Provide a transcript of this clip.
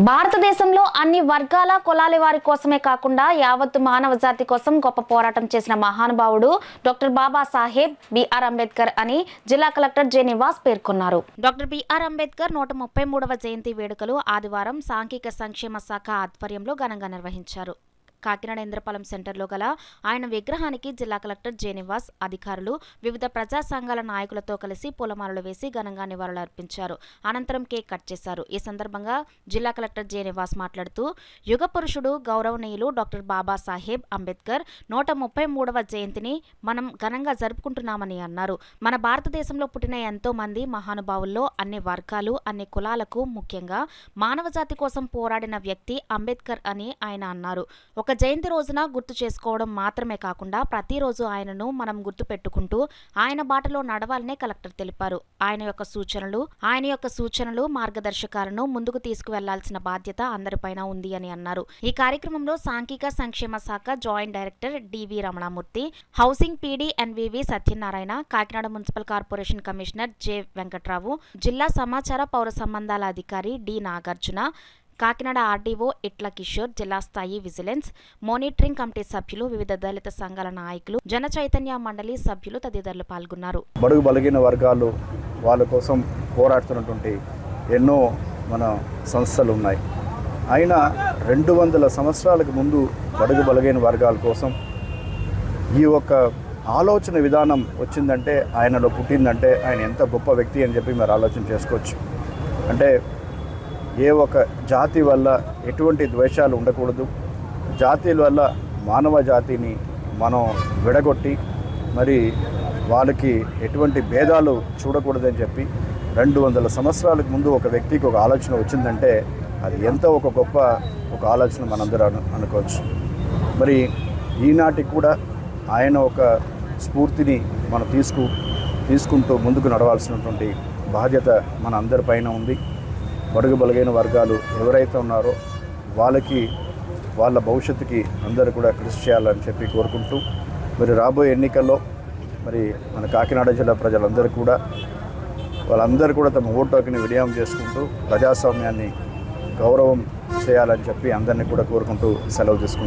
భారతదేశంలో అన్ని వర్గాల కులాల వారి కోసమే కాకుండా యావత్తు మానవ జాతి కోసం గొప్ప పోరాటం చేసిన మహానుభావుడు డాక్టర్ బాబాసాహెబ్ బిఆర్ అంబేద్కర్ అని జిల్లా కలెక్టర్ జె నివాస్ పేర్కొన్నారు. డాక్టర్ బిఆర్ అంబేద్కర్ 133వ జయంతి వేడుకలు ఆదివారం సాంఘిక సంక్షేమ శాఖ ఆధ్వర్యంలో ఘనంగా నిర్వహించారు. కాకినాడ ఇంద్రపాలెం సెంటర్లో గల ఆయన విగ్రహానికి జిల్లా కలెక్టర్ జె నివాస్, అధికారులు, వివిధ ప్రజా సంఘాల నాయకులతో కలిసి పూలమాలలు వేసి ఘనంగా నివాళులు అర్పించారు. అనంతరం కేక్ కట్ చేశారు. ఈ సందర్భంగా జిల్లా కలెక్టర్ జె నివాస్ మాట్లాడుతూ, యుగ పురుషుడు గౌరవనీయులు డాక్టర్ బాబాసాహెబ్ అంబేద్కర్ 133వ జయంతిని మనం ఘనంగా జరుపుకుంటున్నామని అన్నారు. మన భారతదేశంలో పుట్టిన ఎంతో మంది మహానుభావుల్లో అన్ని వర్గాలు, అన్ని కులాలకు, ముఖ్యంగా మానవ జాతి కోసం పోరాడిన వ్యక్తి అంబేద్కర్ అని ఆయన అన్నారు. ఒక జయంతి రోజున గుర్తు చేసుకోవడం మాత్రమే కాకుండా ప్రతిరోజు ఆయనను మనం గుర్తు పెట్టుకుంటూ ఆయన బాటలో నడవాలనే కలెక్టర్ తెలిపారు. ఆయన యొక్క సూచనలు మార్గదర్శకాలను ముందుకు తీసుకువెళ్లాల్సిన బాధ్యత అందరిపైన ఉంది అని అన్నారు. ఈ కార్యక్రమంలో సాంఘిక సంక్షేమ శాఖ joint director DV Ramanamurthy, housing PD NVV Satyanarayana, Kakinada municipal corporation commissioner J Venkatrao, జిల్లా సమాచార పౌర సంబంధాల అధికారి డి నాగార్జున, కాకినాడ ఆర్డీఓ ఇట్ల కిషోర్, జిల్లా స్థాయి విజిలెన్స్ మానిటరింగ్ కమిటీ సభ్యులు, వివిధ దళిత సంఘాల నాయకులు, జన చైతన్య మండలి సభ్యులు తదితరులు పాల్గొన్నారు. బడుగు బలహీన వర్గాలు వాళ్ళ కోసం పోరాడుతున్నటువంటి ఎన్నో మన సంస్థలు ఉన్నాయి. అయినా 200 సంవత్సరాలకు ముందు బడుగు బలహీన వర్గాల కోసం ఈ ఒక్క ఆలోచన విధానం వచ్చిందంటే, ఆయనలో పుట్టిందంటే ఆయన ఎంత గొప్ప వ్యక్తి అని చెప్పి మీరు ఆలోచన చేసుకోవచ్చు. అంటే ఏ ఒక జాతి వల్ల ఎటువంటి ద్వేషాలు ఉండకూడదు, జాతీయుల వల్ల మానవ జాతిని మనం విడగొట్టి మరి వాళ్ళకి ఎటువంటి భేదాలు చూడకూడదని చెప్పి 200 సంవత్సరాలకు ముందు ఒక వ్యక్తికి ఒక ఆలోచన వచ్చిందంటే అది ఎంతో ఒక గొప్ప ఒక ఆలోచన మనందరూ అనుకోవచ్చు. మరి ఈనాటికి కూడా ఆయన ఒక స్ఫూర్తిని మనం తీసుకుంటూ ముందుకు నడవాల్సినటువంటి బాధ్యత మన అందరిపైన ఉంది. బడుగు బలహీన వర్గాలు ఎవరైతే ఉన్నారో వాళ్ళ భవిష్యత్తుకి అందరూ కూడా కృషి చేయాలని చెప్పి కోరుకుంటూ, మరి రాబోయే ఎన్నికల్లో మరి మన కాకినాడ జిల్లా వాళ్ళందరూ కూడా తమ ఓటు హక్కుని వినియోగం చేసుకుంటూ ప్రజాస్వామ్యాన్ని గౌరవం చేయాలని చెప్పి అందరినీ కూడా కోరుకుంటూ సెలవు తీసుకుంటాం.